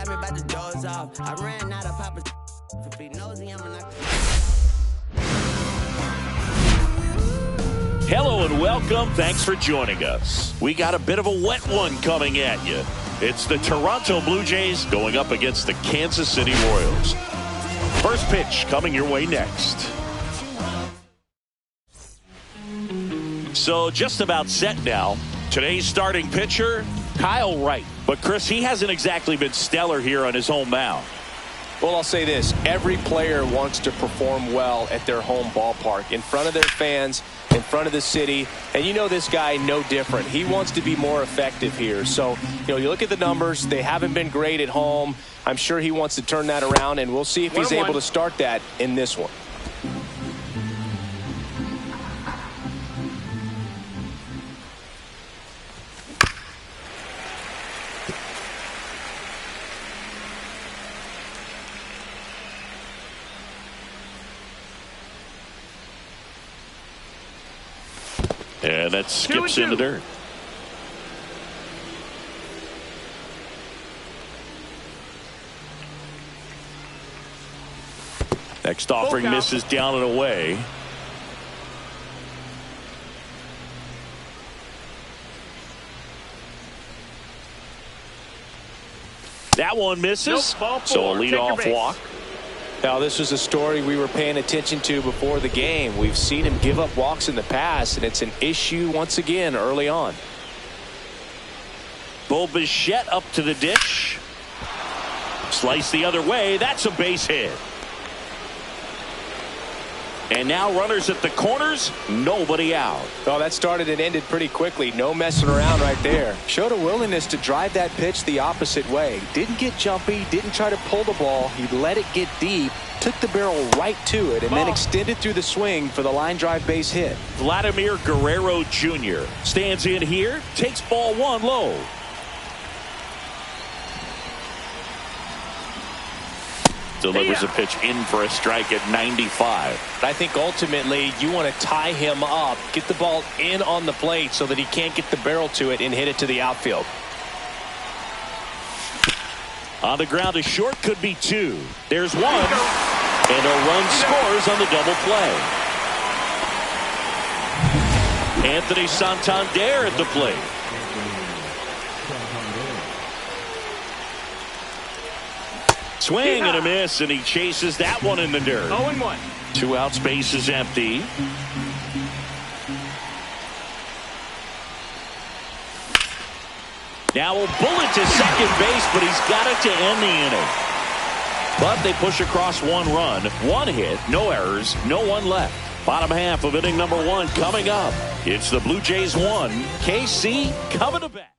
got me by the doors off. I ran out of Papa for feet nosy. I'm not. Hello and welcome. Thanks for joining us. We got a bit of a wet one coming at you. It's the Toronto Blue Jays going up against the Kansas City Royals. First pitch coming your way next. So just about set now. Today's starting pitcher, Kyle Wright. But Chris, he hasn't exactly been stellar here on his home mound. Well, I'll say this. Every player wants to perform well at their home ballpark, in front of their fans, in front of the city. And you know this guy no different. He wants to be more effective here. So, you look at the numbers. They haven't been great at home. I'm sure he wants to turn that around, and we'll see if he's able to start that in this one. And that skips in the dirt. Next offering misses down and away. That one misses. So a leadoff walk. Now, this was a story we were paying attention to before the game. We've seen him give up walks in the past, and it's an issue once again early on. Bo Bichette up to the dish. Slice the other way. That's a base hit. And now runners at the corners. Nobody out. Oh, that started and ended pretty quickly. No messing around right there. Showed a willingness to drive that pitch the opposite way. Didn't get jumpy. Didn't try to pull the ball. He let it get deep. Took the barrel right to it and then extended through the swing for the line drive base hit. Vladimir Guerrero Jr. stands in here. Takes ball one low. Delivers a pitch in for a strike at 95. I think ultimately you want to tie him up, get the ball in on the plate so that he can't get the barrel to it and hit it to the outfield. On the ground to short, could be two. There's one. And a run scores on the double play. Anthony Santander at the plate. Swing and a miss, and he chases that one in the dirt. 0-1. 2 outs, base is empty. Now a bullet to second base, but he's got it to end the inning. But they push across one run, one hit, no errors, no one left. Bottom half of inning number 1 coming up. It's the Blue Jays 1, KC coming to bat.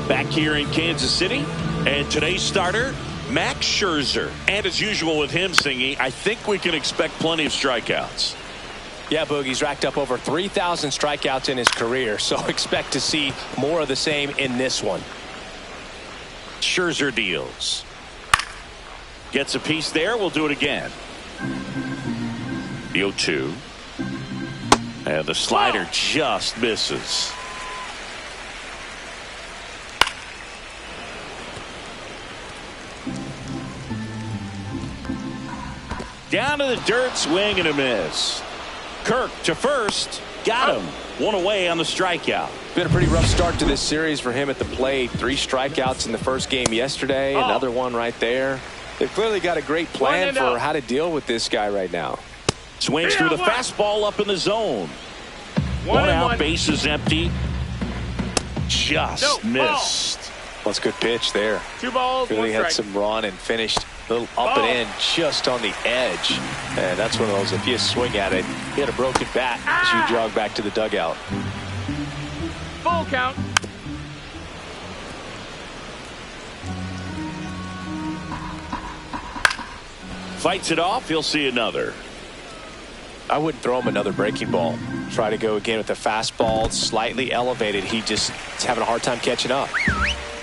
Back here in Kansas City. And today's starter, Max Scherzer. And as usual with him singing, I think we can expect plenty of strikeouts. Yeah, Boogie's racked up over 3,000 strikeouts in his career, so expect to see more of the same in this one. Scherzer deals. Gets a piece there. We'll do it again. The 0-2. And the slider just misses. Down to the dirt, swing and a miss. Kirk to first, got him. One away on the strikeout. Been a pretty rough start to this series for him at the plate. 3 strikeouts in the first game yesterday. Another one right there. They've clearly got a great plan for how to deal with this guy right now. Swings through the fastball up in the zone. One out, base is empty. Just missed. Well, it's a good pitch there. 2 balls, really 1 had strike. some run and finished a little up and in just on the edge. And that's one of those, if you swing at it, he had a broken bat as you jog back to the dugout. Full count. Fights it off. He'll see another. I wouldn't throw him another breaking ball. Try to go again with the fastball, slightly elevated. He just is having a hard time catching up.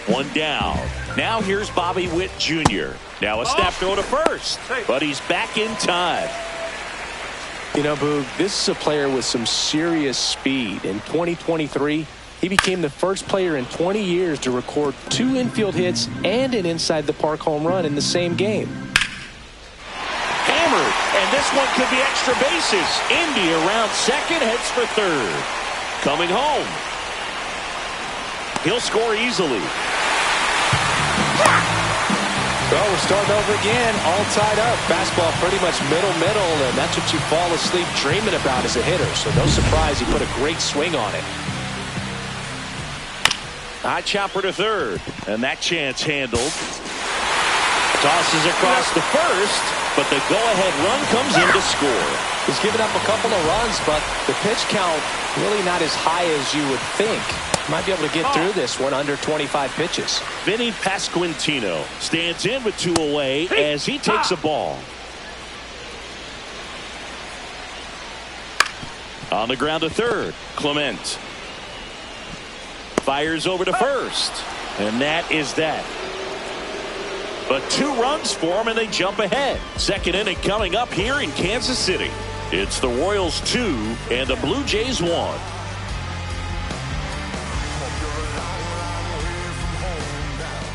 One down. Now here's Bobby Witt Jr. Now a snap throw to first, but he's back in time. You know, Boog, this is a player with some serious speed. In 2023, He became the first player in 20 years to record 2 infield hits and an inside-the-park home run in the same game. Hammered, and this one could be extra bases. Indy around second, heads for third. Coming home. He'll score easily. Well, we're starting over again, all tied up. Fastball pretty much middle, and that's what you fall asleep dreaming about as a hitter. So no surprise he put a great swing on it. High chopper to third, and that chance handled. Tosses across the first, but the go-ahead run comes in to score. He's given up a couple of runs, but the pitch count really not as high as you would think. Might be able to get through this one under 25 pitches. Vinny Pasquantino stands in with 2 away as he takes a ball. On the ground to third, Clement. Fires over to first, and that is that. But 2 runs for him, and they jump ahead. Second inning coming up here in Kansas City. It's the Royals 2 and the Blue Jays 1.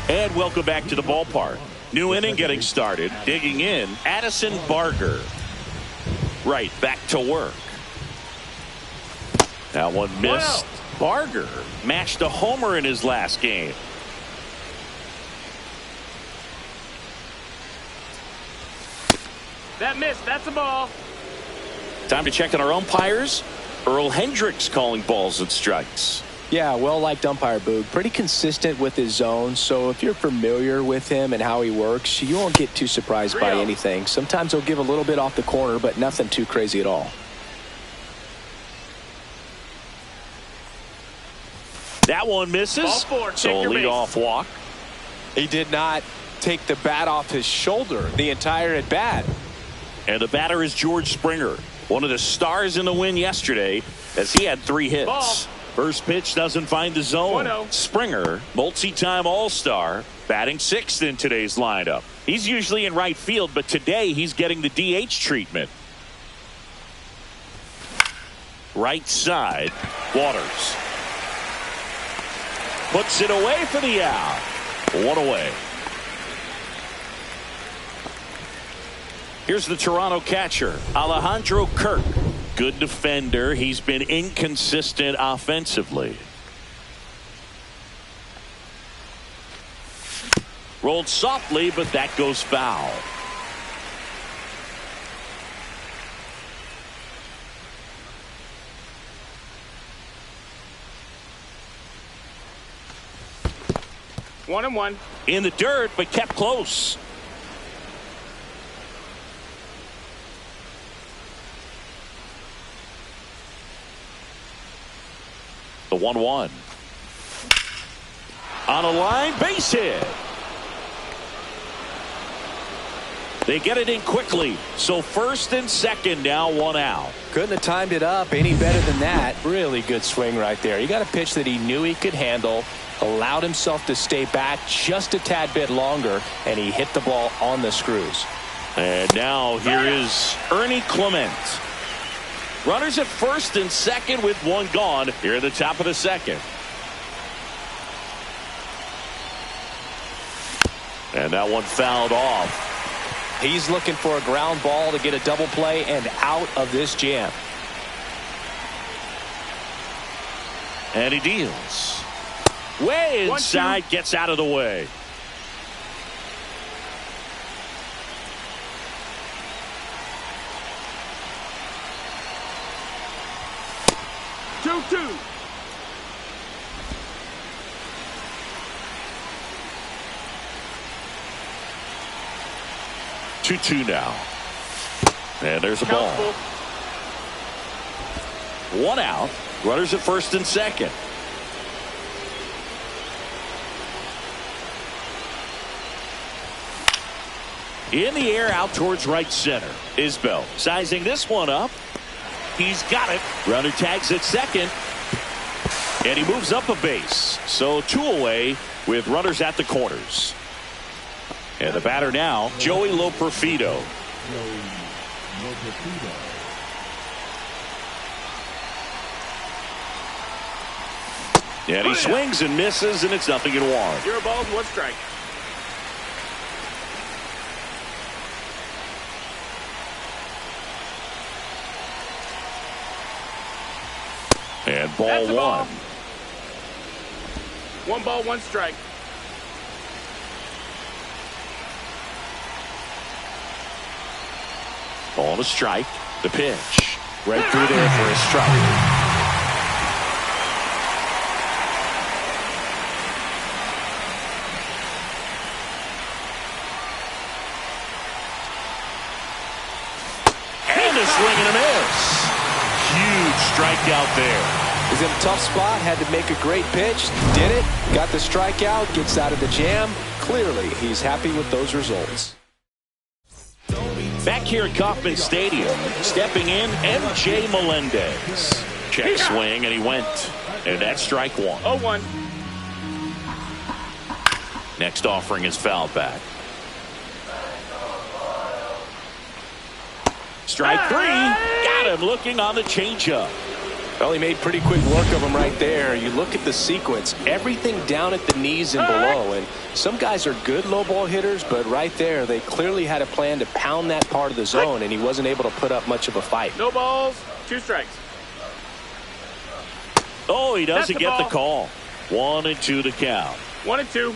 And welcome back to the ballpark. New inning getting started. Digging in, Addison Barger. Right, back to work. That one missed. Barger matched a homer in his last game. That missed. That's a ball. Time to check on our umpires. Earl Hendricks calling balls and strikes. Yeah, well-liked umpire, Boog. Pretty consistent with his zone, so if you're familiar with him and how he works, you won't get too surprised by anything. Sometimes he'll give a little bit off the corner, but nothing too crazy at all. That one misses, so a leadoff walk. He did not take the bat off his shoulder the entire at-bat. And the batter is George Springer, one of the stars in the win yesterday, as he had 3 hits. Ball. First pitch doesn't find the zone. 1-0. Springer, multi-time All-Star, batting 6th in today's lineup. He's usually in right field, but today he's getting the DH treatment. Right side, Waters. Puts it away for the out. 1 away. Here's the Toronto catcher, Alejandro Kirk. Good defender. He's been inconsistent offensively. Rolled softly, but that goes foul. One and one. In the dirt, but kept close. The 1-1. On a line, base hit. They get it in quickly. So first and second now, 1 out. Couldn't have timed it up any better than that. Really good swing right there. He got a pitch that he knew he could handle, allowed himself to stay back just a tad bit longer, and he hit the ball on the screws. And now here is Ernie Clement. Runners at first and second with 1 gone here at the top of the second. And that one fouled off. He's looking for a ground ball to get a double play and out of this jam. And he deals. Way inside, gets out of the way. Two. 2-2 now. And there's a ball. 1 out. Runners at first and second. In the air out towards right center. Isbell sizing this one up. He's got it. Runner tags at second. And he moves up a base. So 2 away with runners at the corners. And the batter now, Joey Loperfido. And he swings and misses, and it's 0-1. 0 balls, 1 strike. And ball That's 1. Ball. 1 ball, 1 strike. Ball to strike. The pitch. Right through there for a strike. Swing and a miss. Huge strikeout there. He's in a tough spot, had to make a great pitch, did it, got the strikeout, gets out of the jam. Clearly, he's happy with those results. Back here at Kauffman Stadium, stepping in, MJ Melendez. Check swing, and he went. And that's strike 1. 0-1. Next offering is fouled back. Strike 3. Got him looking on the changeup. Well, he made pretty quick work of him right there. You look at the sequence, everything down at the knees and below. And some guys are good low ball hitters, but right there, they clearly had a plan to pound that part of the zone, and he wasn't able to put up much of a fight. No balls, 2 strikes. Oh, he doesn't get the ball. call. 1-2 to count. 1-2.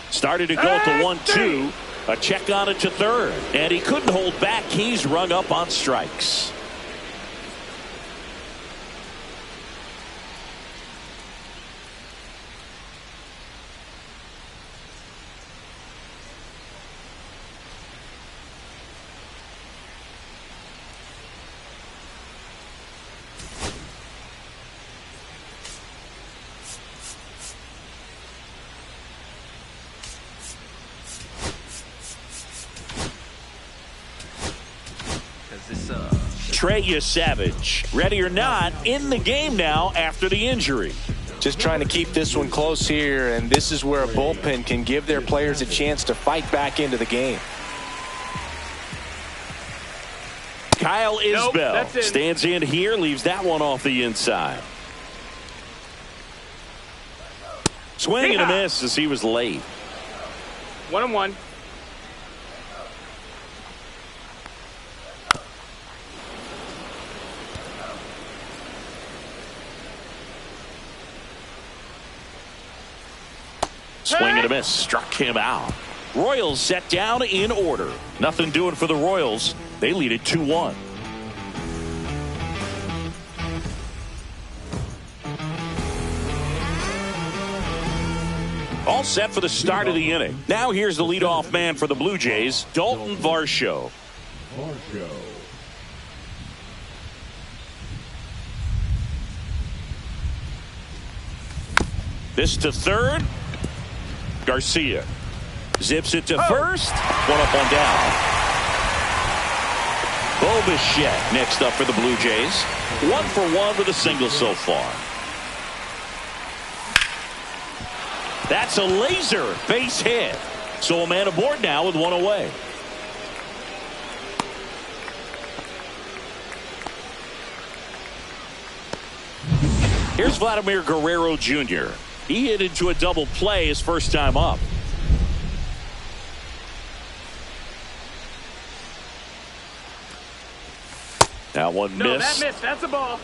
Started to go to 1-2. A check on it to third. And he couldn't hold back. He's rung up on strikes. Trey Savage, ready or not, in the game now after the injury. Just trying to keep this one close here, and this is where a bullpen can give their players a chance to fight back into the game. Kyle Isbell stands in here, leaves that one off the inside. Swing and a miss as he was late. 1-1. Swing and a miss, struck him out. Royals set down in order. Nothing doing for the Royals. They lead it 2-1. All set for the start of the inning. Now here's the leadoff man for the Blue Jays, Dalton Varsho. This to third. Garcia zips it to first. One up, one down. Bo Bichette next up for the Blue Jays. 1 for 1 with a single so far. That's a laser base hit. So a man aboard now with 1 away. Here's Vladimir Guerrero Jr. He hit into a double play his first time up. That one No, missed. that missed. That's a ball.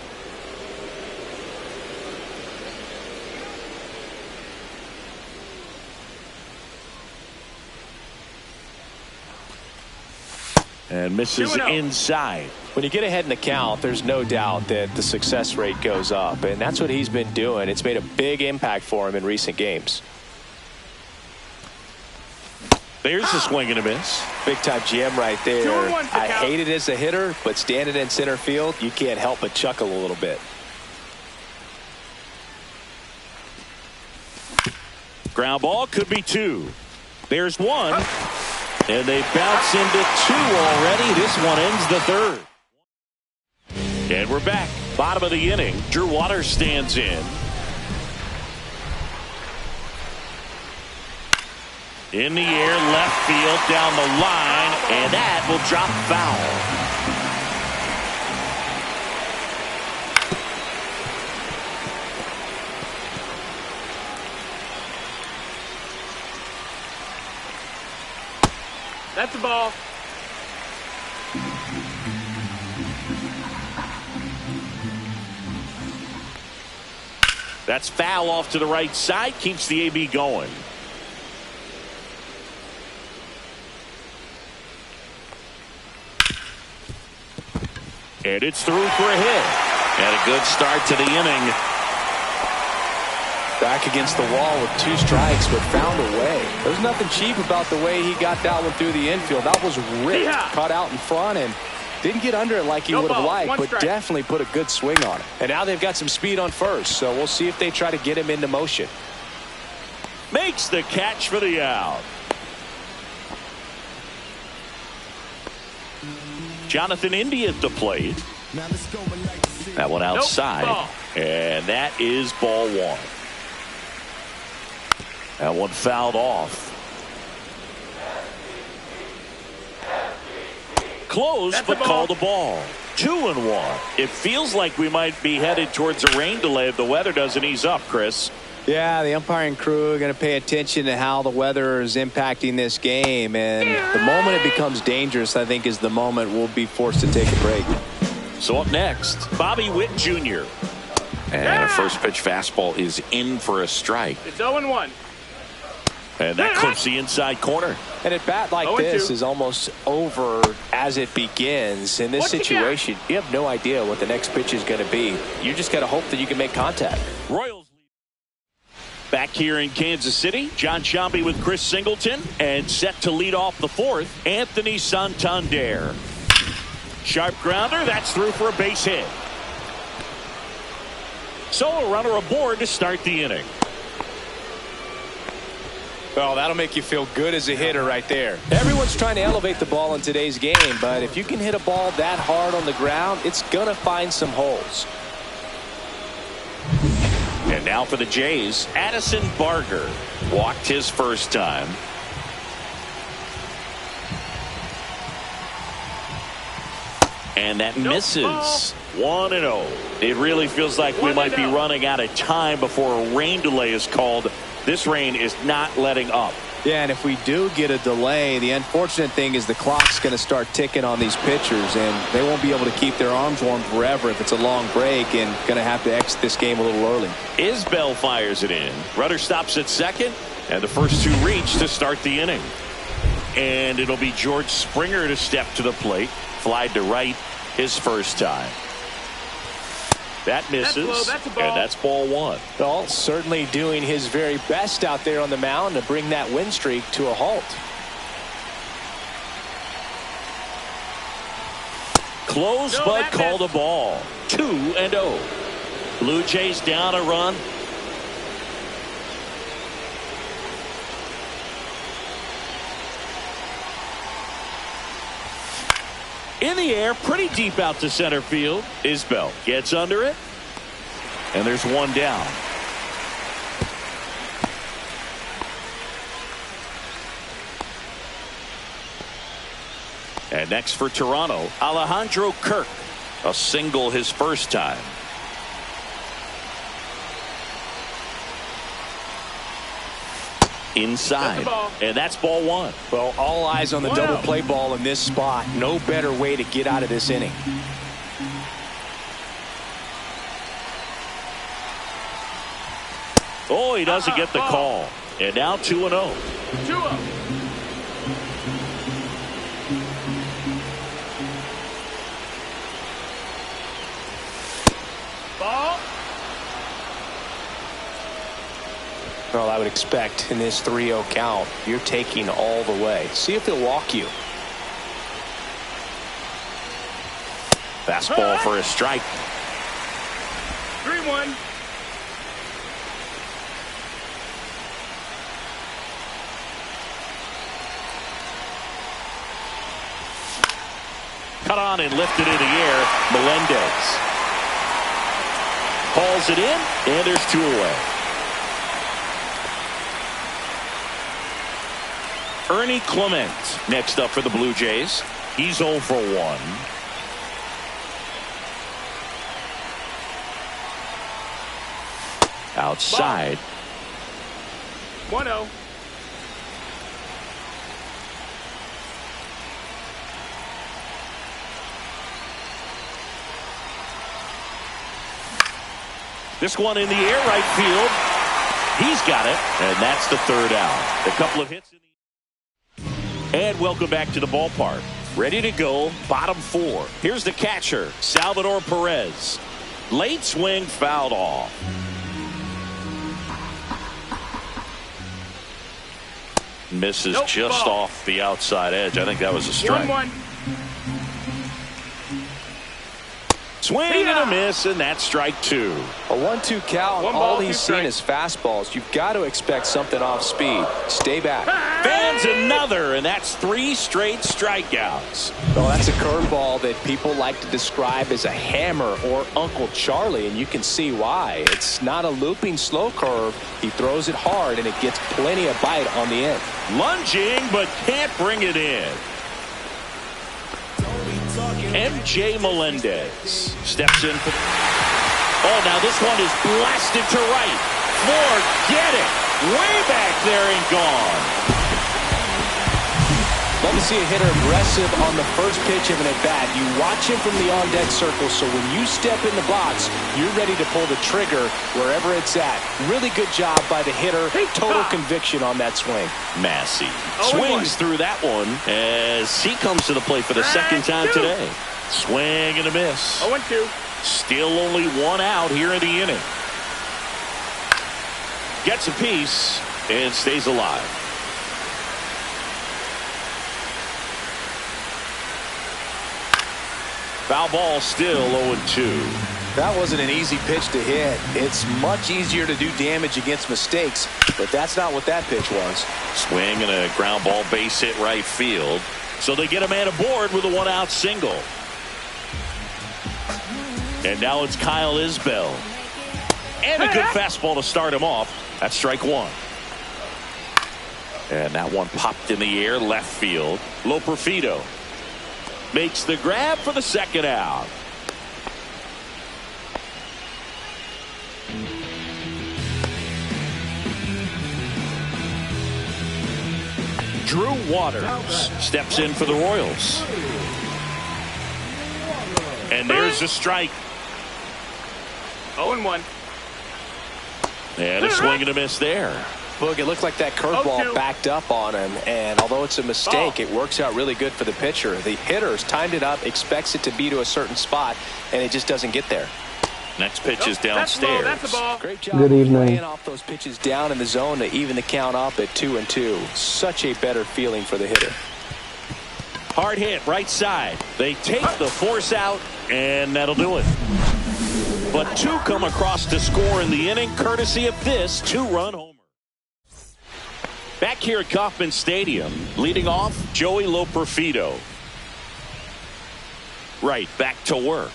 And misses inside. When you get ahead in the count, there's no doubt that the success rate goes up, and that's what he's been doing. It's made a big impact for him in recent games. There's the swing and a miss. Big time jam right there. 2-1 I count. hate it as a hitter, but standing in center field, you can't help but chuckle a little bit. Ground ball could be 2. There's 1. And they bounce into 2 already. This one ends the third. And we're back. Bottom of the inning. Drew Waters stands in. In the air, left field, down the line, and that will drop foul. That's the ball. That's foul off to the right side. Keeps the AB going. And it's through for a hit. And a good start to the inning. Back against the wall with 2 strikes, but found a way. There's nothing cheap about the way he got that one through the infield. That was ripped, caught out in front, and didn't get under it like he would have liked, but definitely put a good swing on it. And now they've got some speed on first, so we'll see if they try to get him into motion. Makes the catch for the out. Jonathan Indy at the plate. That one outside. And that is ball 1. That one fouled off. Close, but called the ball. 2-1. It feels like we might be headed towards a rain delay if the weather doesn't ease up, Chris. Yeah, the umpiring crew are going to pay attention to how the weather is impacting this game. And the moment it becomes dangerous, I think, is the moment we'll be forced to take a break. So up next, Bobby Witt Jr. And a first pitch fastball is in for a strike. It's 0-1. And that clips the inside corner. And at bat like this is almost over as it begins. In this situation, you have no idea what the next pitch is going to be. You just got to hope that you can make contact. Royals back here in Kansas City. John Sciambi with Chris Singleton. And set to lead off the 4th, Anthony Santander. Sharp grounder. That's through for a base hit. So a runner aboard to start the inning. Well, that'll make you feel good as a hitter right there. Everyone's trying to elevate the ball in today's game, but if you can hit a ball that hard on the ground, it's going to find some holes. And now for the Jays, Addison Barger walked his first time. And that misses. 1-0. It really feels like we might be running out of time before a rain delay is called. This rain is not letting up. Yeah, and if we do get a delay, the unfortunate thing is the clock's going to start ticking on these pitchers, and they won't be able to keep their arms warm forever if it's a long break, and going to have to exit this game a little early. Isbell fires it in. Runner stops at second, and the first 2 reach to start the inning. And it'll be George Springer to step to the plate. Fly to right his first time. That misses, and that's ball 1. Well, certainly doing his very best out there on the mound to bring that win streak to a halt. Close, but called a ball. 2-0. Blue Jays down a run. In the air, pretty deep out to center field. Isbell gets under it. And there's one down. And next for Toronto, Alejandro Kirk. A single his first time. Inside, and that's ball 1. Well, all eyes on the double play ball in this spot. No better way to get out of this inning. Oh, he doesn't get the call. And now 2-0. 2-0. Ball. Well, I would expect in this 3-0 count, you're taking all the way. See if he'll walk you. Fastball for a strike. 3-1. Cut on and lifted in the air. Melendez hauls it in, and there's 2 away. Ernie Clement next up for the Blue Jays. He's 0 for 1. Outside. 1-0. This one in the air, right field. He's got it, and that's the third out. A couple of hits. And welcome back to the ballpark. Ready to go, bottom four. Here's the catcher, Salvador Perez. Late swing, fouled off. Misses just off the outside edge. I think that was a strike. 1-1. Swing and a miss, and that's strike two. A 1-2 count. One All ball, he's seen is fastballs. You've got to expect something off speed. Stay back. Fans another, and that's 3 straight strikeouts. Well, that's a curveball that people like to describe as a hammer or Uncle Charlie, and you can see why. It's not a looping slow curve. He throws it hard, and it gets plenty of bite on the end. Lunging, but can't bring it in. MJ Melendez steps in. Oh, now this one is blasted to right. Forget it. Way back there and gone. Love to see a hitter aggressive on the first pitch of an at-bat. You watch him from the on-deck circle, so when you step in the box, you're ready to pull the trigger wherever it's at. Really good job by the hitter. Total conviction on that swing. Massey swings through that one as he comes to the plate for the second time today. Swing and a miss. 0-2. Still only one out here in the inning. Gets a piece and stays alive. Foul ball, still 0-2. That wasn't an easy pitch to hit. It's much easier to do damage against mistakes, but that's not what that pitch was. Swing and a ground ball, base hit right field. So they get a man aboard with a one-out single. And now it's Kyle Isbell. And a good fastball to start him off. That's strike one. And that one popped in the air, left field. Loperfido makes the grab for the second out. Drew Waters steps in for the Royals. And there's a strike. 0-1. And a swing and a miss there. Look, it looked like that curveball backed up on him, and although it's a mistake, it works out really good for the pitcher. The hitter's timed it up, expects it to be to a certain spot, and it just doesn't get there. Next pitch is downstairs. That's a ball. Great job playing off those pitches down in the zone to even the count up at 2-2. Such a better feeling for the hitter. Hard hit, right side. They take the force out, and that'll do it. But two come across to score in the inning, courtesy of this two-run homer. Back here at Kauffman Stadium, leading off, Joey Loperfido. Right, back to work.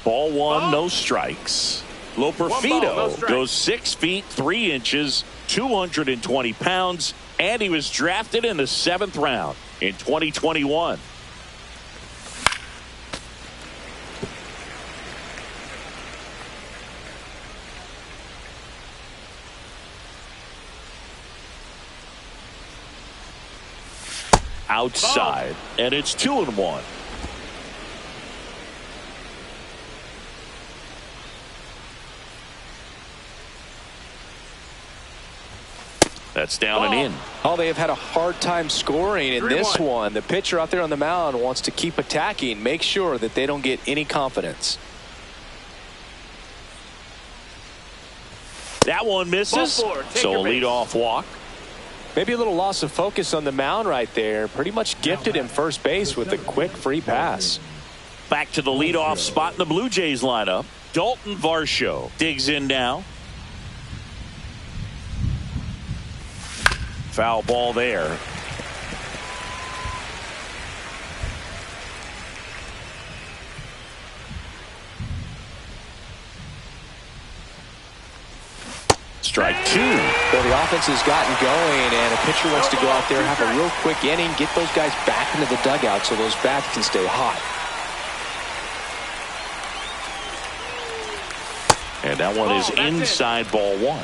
Ball one, no strikes. Loperfido goes 6 feet 3 inches, 220 pounds, and he was drafted in the 7th round in 2021. Outside, and it's 2-1. That's down and in. Oh, they have had a hard time scoring in this one. The pitcher out there on the mound wants to keep attacking, make sure that they don't get any confidence. That one misses, so a leadoff walk. Maybe a little loss of focus on the mound right there. Pretty much gifted him first base with a quick free pass. Back to the leadoff spot in the Blue Jays lineup. Dalton Varsho digs in now. Foul ball there. Strike two. Well, the offense has gotten going, and a pitcher wants to go out there, have a real quick inning, get those guys back into the dugout so those bats can stay hot. And that one is inside, ball one.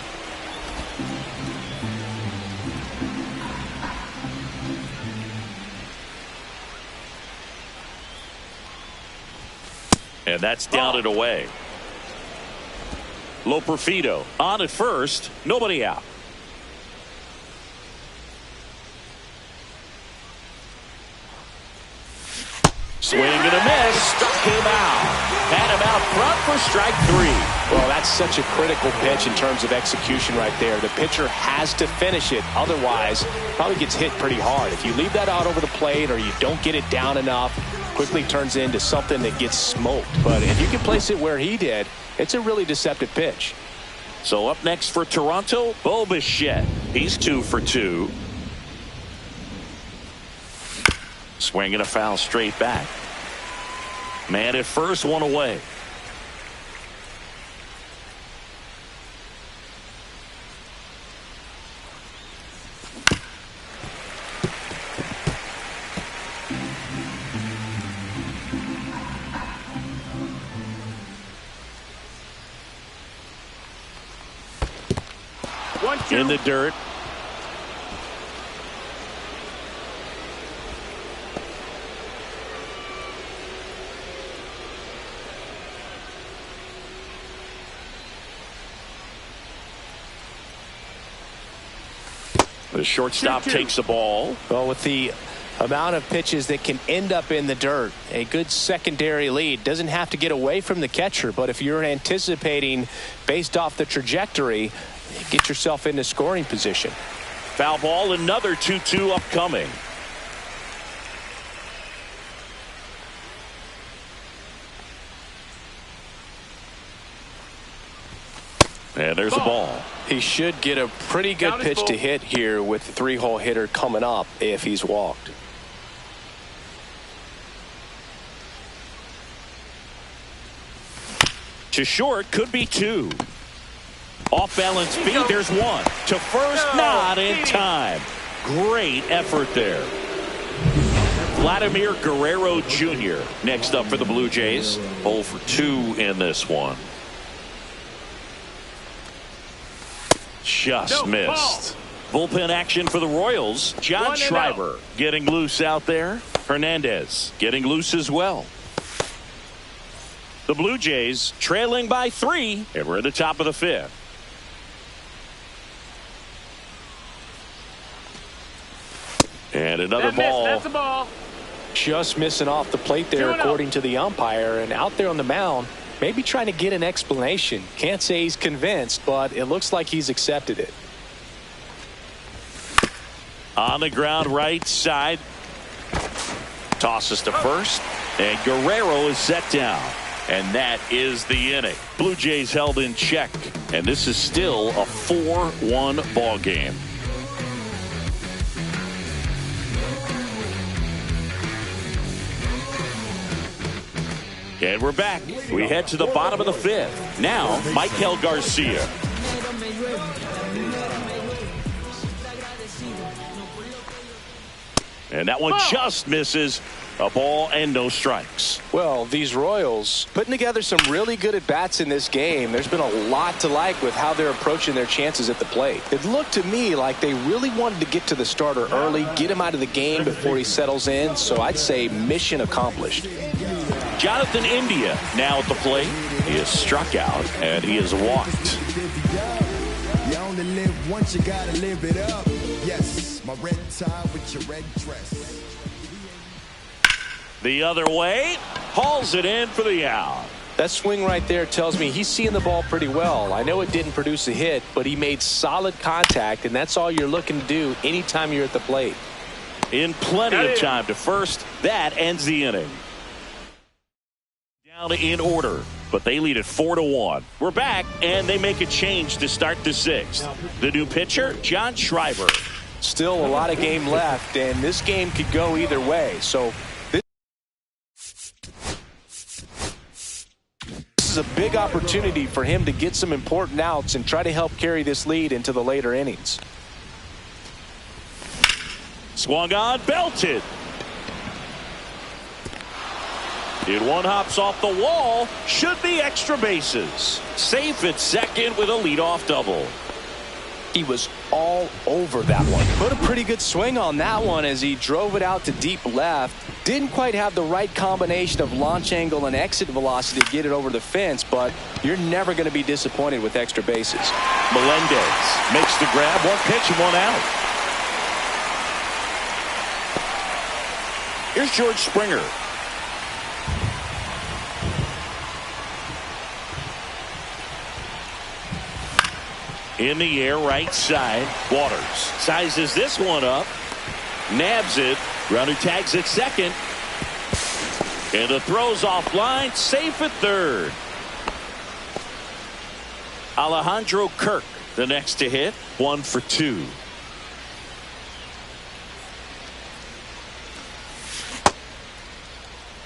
And that's down and away. Loperfido on at first, nobody out. Swing and a miss, struck him out. Had him out front for strike 3. Well, that's such a critical pitch in terms of execution right there. The pitcher has to finish it. Otherwise, probably gets hit pretty hard. If you leave that out over the plate or you don't get it down enough, quickly turns into something that gets smoked. But if you can place it where he did, it's a really deceptive pitch. So up next for Toronto, Bo Bichette. He's 2 for 2. Swing and a foul straight back. Man at first, one away. In the dirt. The shortstop takes the ball. Well, with the amount of pitches that can end up in the dirt, a good secondary lead. Doesn't have to get away from the catcher, but if you're anticipating based off the trajectory, get yourself into scoring position. Foul ball, another 2-2 upcoming. And there's a ball. He should get a pretty good pitch to hit here with the 3-hole hitter coming up if he's walked. To short, could be 2. Off balance feed, there's 1. To first, not in time. Great effort there. Vladimir Guerrero Jr. next up for the Blue Jays. 0 for 2 in this one. Just missed. Bullpen action for the Royals. John Schreiber getting loose out there. Hernandez getting loose as well. The Blue Jays trailing by 3, and we're at the top of the 5th. And another ball. That's a ball. Just missing off the plate there, according to the umpire. And out there on the mound, maybe trying to get an explanation. Can't say he's convinced, but it looks like he's accepted it. On the ground, right side. Tosses to first. And Guerrero is set down. And that is the inning. Blue Jays held in check. And this is still a 4-1 ball game. And we're back. We head to the bottom of the 5th. Now, Michael Garcia. And that one just misses. A ball and no strikes. Well, these Royals putting together some really good at-bats in this game. There's been a lot to like with how they're approaching their chances at the plate. It looked to me like they really wanted to get to the starter early, get him out of the game before he settles in. So I'd say mission accomplished. Jonathan India now at the plate. He is struck out and he is walked. You only live once, you gotta live it up. Yes, my red tie with your red dress. The other way, hauls it in for the out. That swing right there tells me he's seeing the ball pretty well. I know it didn't produce a hit, but he made solid contact, and that's all you're looking to do anytime you're at the plate. In plenty of time to first. That ends the inning. Down in order, but they lead it 4-1. We're back, and they make a change to start the 6th. The new pitcher, John Schreiber. Still a lot of game left, and this game could go either way. So this is a big opportunity for him to get some important outs and try to help carry this lead into the later innings. Swung on, belted. It one hops off the wall. Should be extra bases. Safe at second with a leadoff double. He was all over that one. Put a pretty good swing on that one as he drove it out to deep left. Didn't quite have the right combination of launch angle and exit velocity to get it over the fence, but you're never going to be disappointed with extra bases. Melendez makes the grab. One pitch and one out. Here's George Springer. In the air, right side. Waters sizes this one up. Nabs it. Runner tags at second. And the throw's offline. Safe at third. Alejandro Kirk, the next to hit. 1 for 2.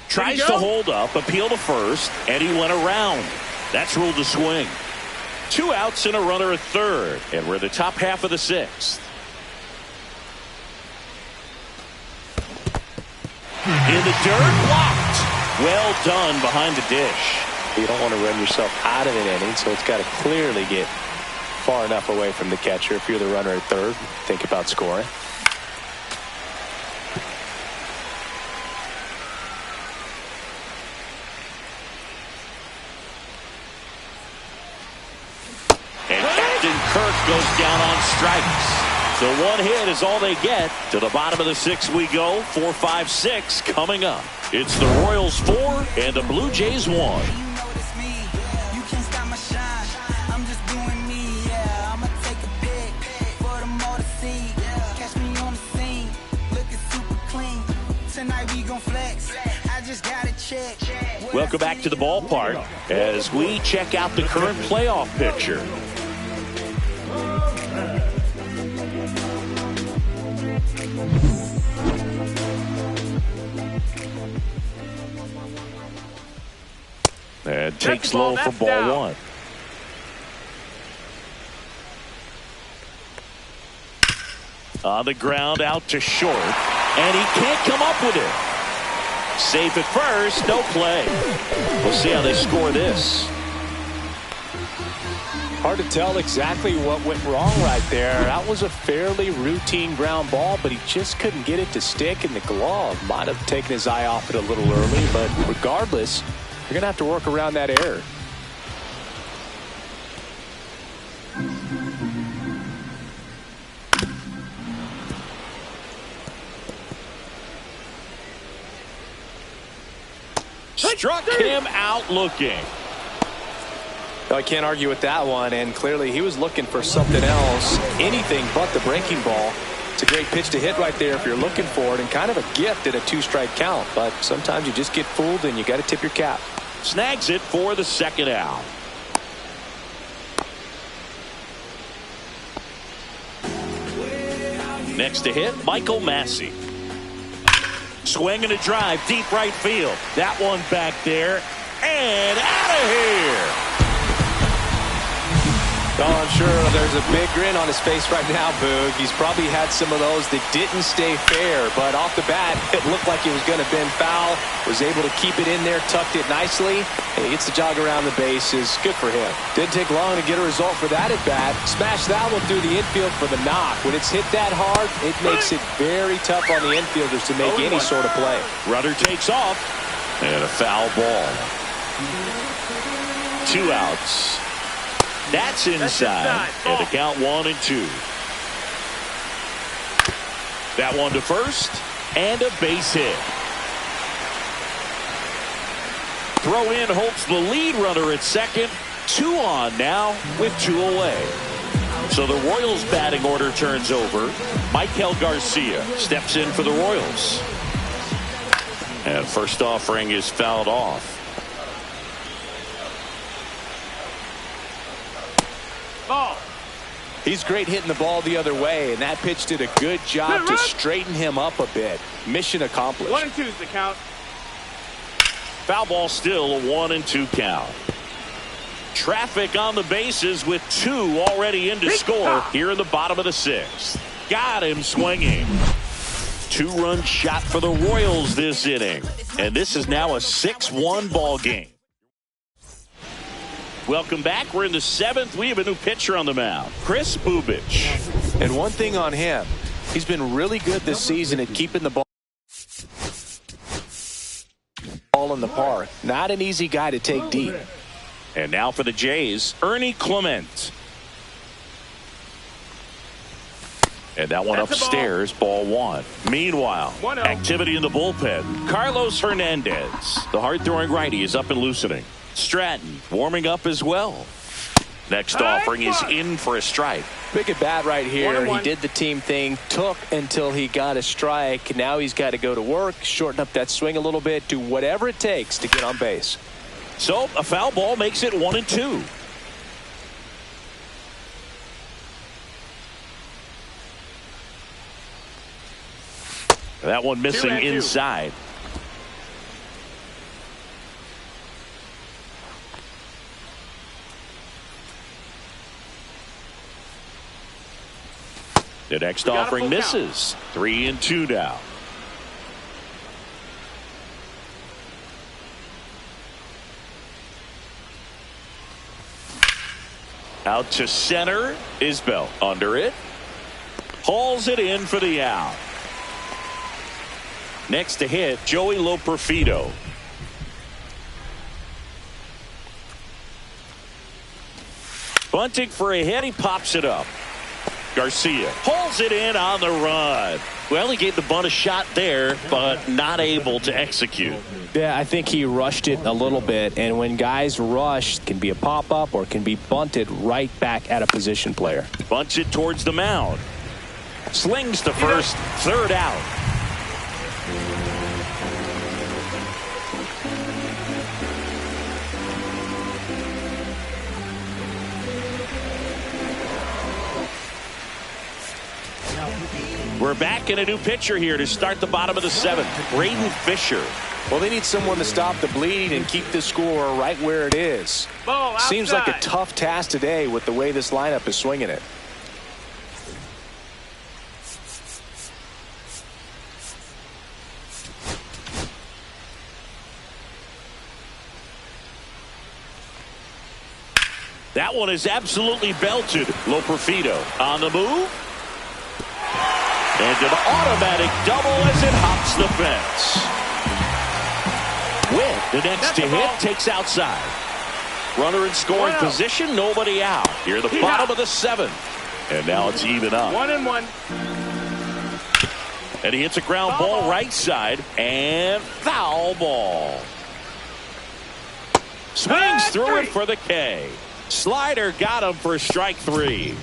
Tries to hold up. Appeal to first. And he went around. That's ruled a swing. 2 outs and a runner at third. And we're in the top half of the 6th. In the dirt, blocked. Well done behind the dish. You don't want to run yourself out of an inning, so it's got to clearly get far enough away from the catcher. If you're the runner at third, think about scoring. And Captain Kirk goes down on strikes. So 1 hit is all they get. To the bottom of the 6th we go. 4, 5, 6 coming up. It's the Royals 4 and the Blue Jays 1. Welcome back to the ballpark as we check out the current playoff picture. And takes low for ball 1. On the ground out to short. And he can't come up with it. Safe at first. No play. We'll see how they score this. Hard to tell exactly what went wrong right there. That was a fairly routine ground ball, but he just couldn't get it to stick in the glove. Might have taken his eye off it a little early, but regardless, you're going to have to work around that error. Struck him out looking. I can't argue with that one, and clearly he was looking for something else, anything but the breaking ball. It's a great pitch to hit right there if you're looking for it, and kind of a gift at a 2-strike count, but sometimes you just get fooled and you got to tip your cap. Snags it for the 2nd out. Next to hit, Michael Massey. Swing and a drive, deep right field. That one back there, and out of here. Oh, I'm sure there's a big grin on his face right now, Boog. He's probably had some of those that didn't stay fair, but off the bat, it looked like it was going to bend foul. Was able to keep it in there, tucked it nicely, and he gets the jog around the bases. Good for him. Didn't take long to get a result for that at bat. Smash that one through the infield for the knock. When it's hit that hard, it makes it very tough on the infielders to make any sort of play. Rudder takes off, and a foul ball. 2 outs. That's inside. And the count 1 and 2. That one to first. And a base hit. Throw in holds the lead runner at second. 2 on now with 2 away. So the Royals batting order turns over. Michael Garcia steps in for the Royals. And first offering is fouled off. Ball. He's great hitting the ball the other way, and that pitch did a good job to straighten him up a bit. Mission accomplished. 1 and 2 is the count. Foul ball, still a 1 and 2 count. Traffic on the bases with 2 already in to score here in the bottom of the 6th. Got him swinging. 2-run shot for the Royals this inning, and this is now a 6-1 ball game. Welcome back. We're in the 7th. We have a new pitcher on the mound, Chris Bubich. And one thing on him, he's been really good this season at keeping the ball. in the park. Not an easy guy to take deep. And now for the Jays, Ernie Clement. And that one That's upstairs, ball one. Meanwhile, 1-0. activity in the bullpen. Carlos Hernandez, the hard-throwing righty, is up and loosening. Stratton warming up as well. Next offering is in for a strike. Big at bat right here. 1-1. He did the team thing, took until he got a strike. Now he's got to go to work, shorten up that swing a little bit, do whatever it takes to get on base. So a foul ball makes it 1-2. That one missing 2-2. inside. The next got a offering full misses. 3-2 now. Out to center. Isbell under it. Hauls it in for the out. Next to hit, Joey Loperfido. Bunting for a hit. He pops it up. Garcia pulls it in on the run. Well, he gave the bunt a shot there, but not able to execute. Yeah, I think he rushed it a little bit, and when guys rush, it can be a pop-up or it can be bunted right back at a position player. Bunts it towards the mound. Slings to first, third out. We're back in a new pitcher here to start the bottom of the seventh. Braden Fisher. Well, they need someone to stop the bleeding and keep the score right where it is. Ball outside. Seems like a tough task today with the way this lineup is swinging it. That one is absolutely belted. Loperfido on the move. And an automatic double as it hops the fence. With the next to hit, takes outside. Runner in scoring position, nobody out. Here the bottom of the seventh. And now it's even up. 1-1. And he hits a ground ball right side. And foul ball. Swings through it for the K. Slider got him for strike three.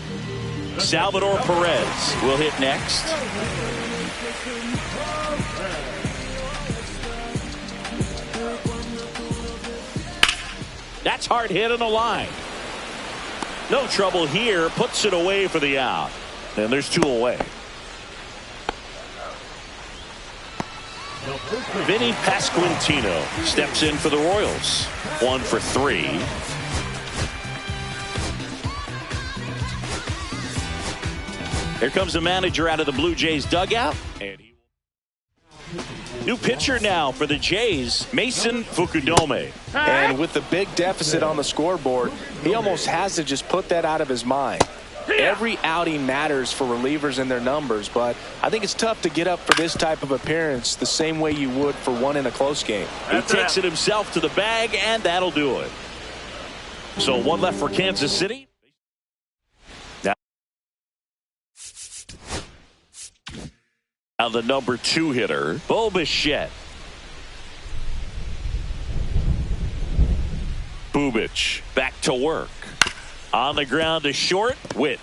Salvador Perez will hit next. That's hard hit on the line. No trouble here. Puts it away for the out. And there's two away. Vinny Pasquantino steps in for the Royals. 1 for 3. Here comes the manager out of the Blue Jays dugout. And new pitcher now for the Jays, Mason Fukudome. And with the big deficit on the scoreboard, he almost has to just put that out of his mind. Every outing matters for relievers and their numbers, but I think it's tough to get up for this type of appearance the same way you would for one in a close game. He takes it himself to the bag, and that'll do it. So one left for Kansas City. Now the number 2 hitter, Bo Bichette. Bubic back to work. On the ground to short. Witt.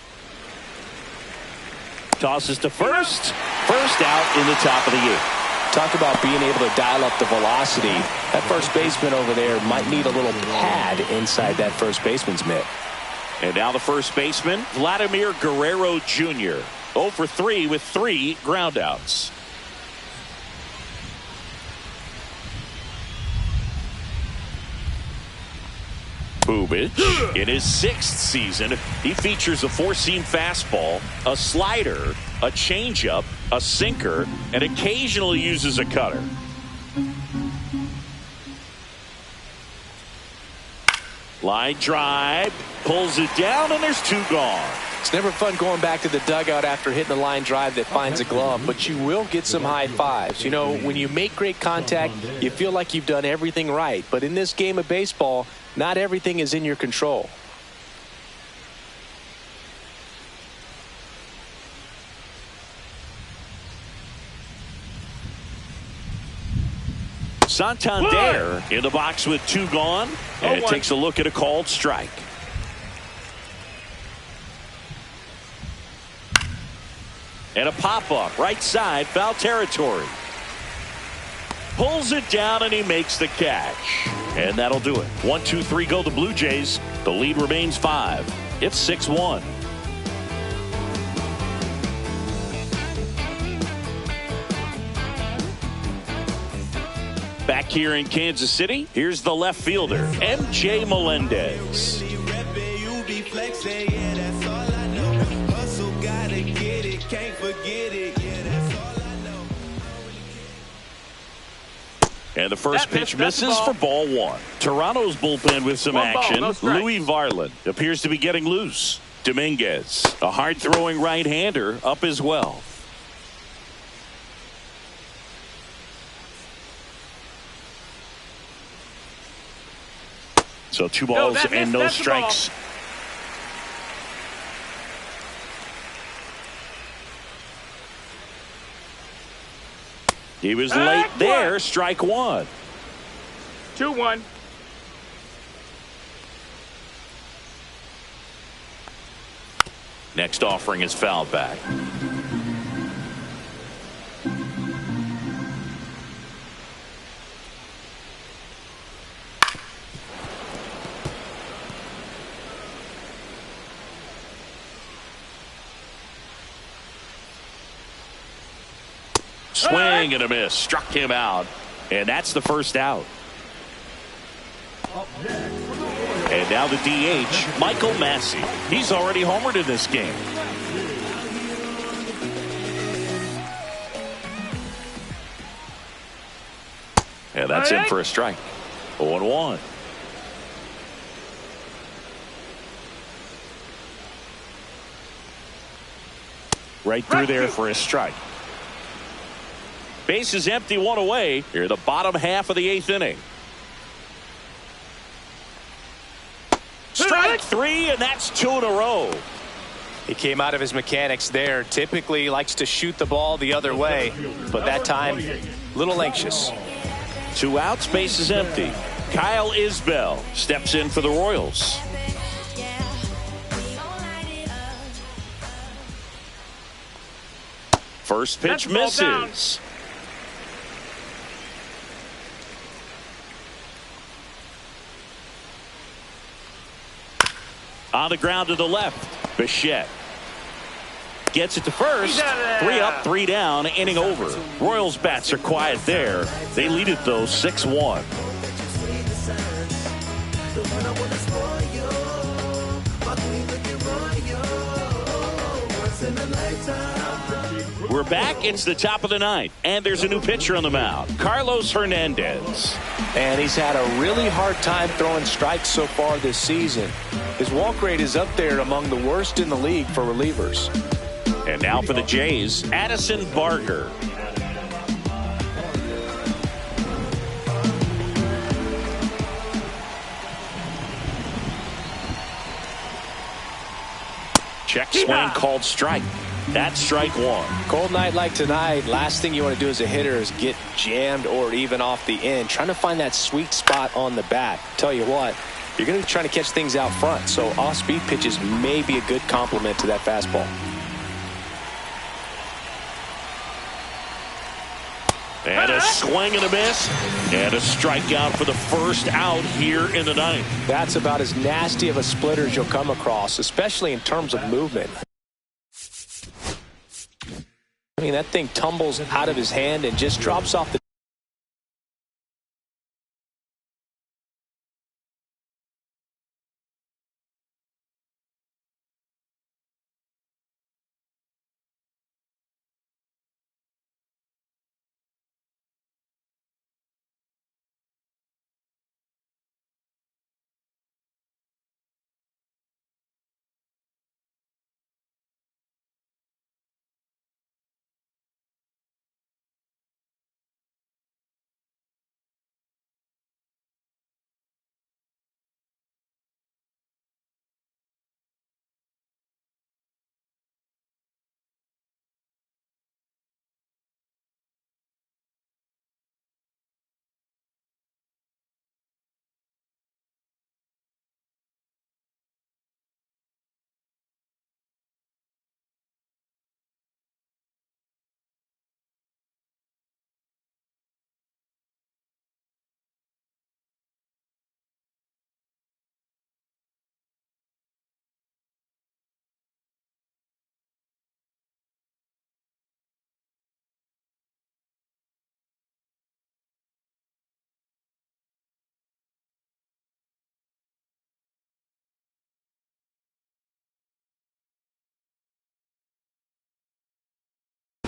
Tosses to first. First out in the top of the 8th. Talk about being able to dial up the velocity. That first baseman over there might need a little pad inside that first baseman's mitt. And now the first baseman, Vladimir Guerrero Jr. 0 for 3 with 3 groundouts. Bubic, in his 6th season, he features a 4-seam fastball, a slider, a changeup, a sinker, and occasionally uses a cutter. Line drive, pulls it down, and there's 2 gone. It's never fun going back to the dugout after hitting a line drive that finds a glove, but you will get some high fives. You know, when you make great contact, you feel like you've done everything right. But in this game of baseball, not everything is in your control. Santander in the box with 2 gone, and takes a look at a called strike. And a pop-up right side, foul territory. Pulls it down and he makes the catch. And that'll do it. 1, 2, 3 go the Blue Jays. The lead remains 5. It's 6-1. Back here in Kansas City, here's the left fielder, M.J. Melendez. And the first pitch misses for ball 1. Toronto's bullpen with some action. Louis Varland appears to be getting loose. Dominguez, a hard-throwing right-hander, up as well. So 2 balls and no strikes. He was late there. Strike 1. 2-1. Next offering is fouled back. Swing and a miss. Struck him out. And that's the first out. And now the DH, Michael Massey. He's already homered in this game. And that's in for a strike. 0-1. Right through there for a strike. Base is empty, 1 away. Here, the bottom half of the 8th inning. Strike 3, and that's 2 in a row. He came out of his mechanics there. Typically likes to shoot the ball the other way, but that time, a little anxious. 2 outs, base is empty. Kyle Isbell steps in for the Royals. First pitch misses. On the ground to the left, Bichette gets it to first. 3 up, 3 down, inning over. Royals bats are quiet there. They lead it though 6-1. We're back. It's the top of the 9th, and there's a new pitcher on the mound, Carlos Hernandez. And he's had a really hard time throwing strikes so far this season. His walk rate is up there among the worst in the league for relievers. And now for the Jays, Addison Barger. Check swing called strike. That's strike 1. Cold night like tonight, last thing you want to do as a hitter is get jammed or even off the end. Trying to find that sweet spot on the bat. Tell you what, you're going to be trying to catch things out front, so off-speed pitches may be a good complement to that fastball. And a swing and a miss, and a strikeout for the first out here in the 9th. That's about as nasty of a splitter as you'll come across, especially in terms of movement. I mean, that thing tumbles out of his hand and just drops off the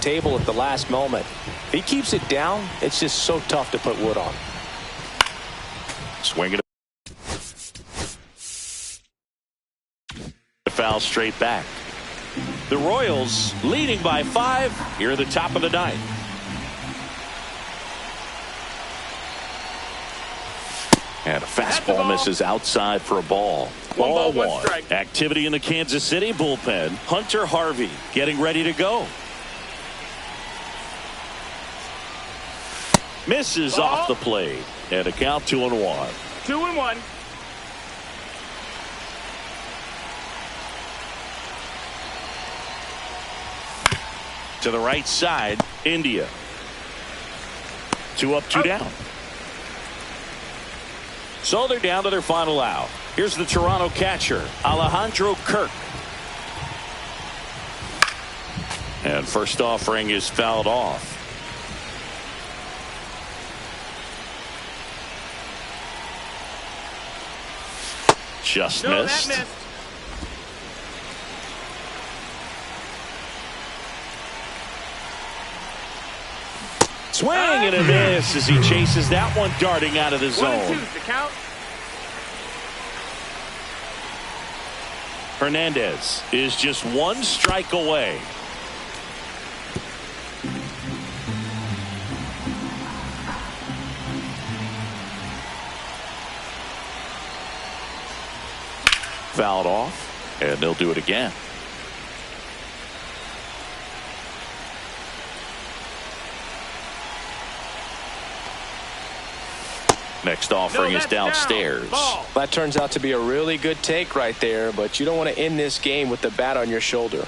table at the last moment. If he keeps it down, it's just so tough to put wood on. Swing it. Foul straight back. The Royals leading by 5 here at the top of the ninth. And a fastball misses outside for a ball. Ball one. Strike. Activity in the Kansas City bullpen. Hunter Harvey getting ready to go. Misses off the plate. And a count 2-1. 2-1. To the right side, India. 2 up, 2 down. So they're down to their final out. Here's the Toronto catcher, Alejandro Kirk. And first offering is fouled off. Just missed. That missed. Swing and a miss as he chases that one darting out of the zone. 1-2's the count. Hernandez is just 1 strike away. Fouled off, and they'll do it again. Next offering is downstairs. Ball. That turns out to be a really good take right there, but you don't want to end this game with the bat on your shoulder.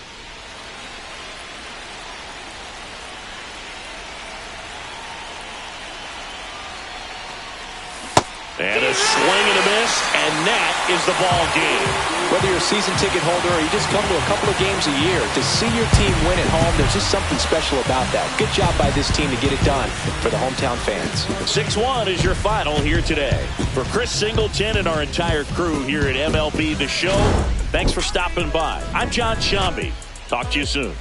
And a swing and a miss, and that is the ball game. Whether you're a season ticket holder or you just come to a couple of games a year, to see your team win at home, there's just something special about that. Good job by this team to get it done for the hometown fans. 6-1 is your final here today. For Chris Singleton and our entire crew here at MLB The Show, thanks for stopping by. I'm John Shambi. Talk to you soon.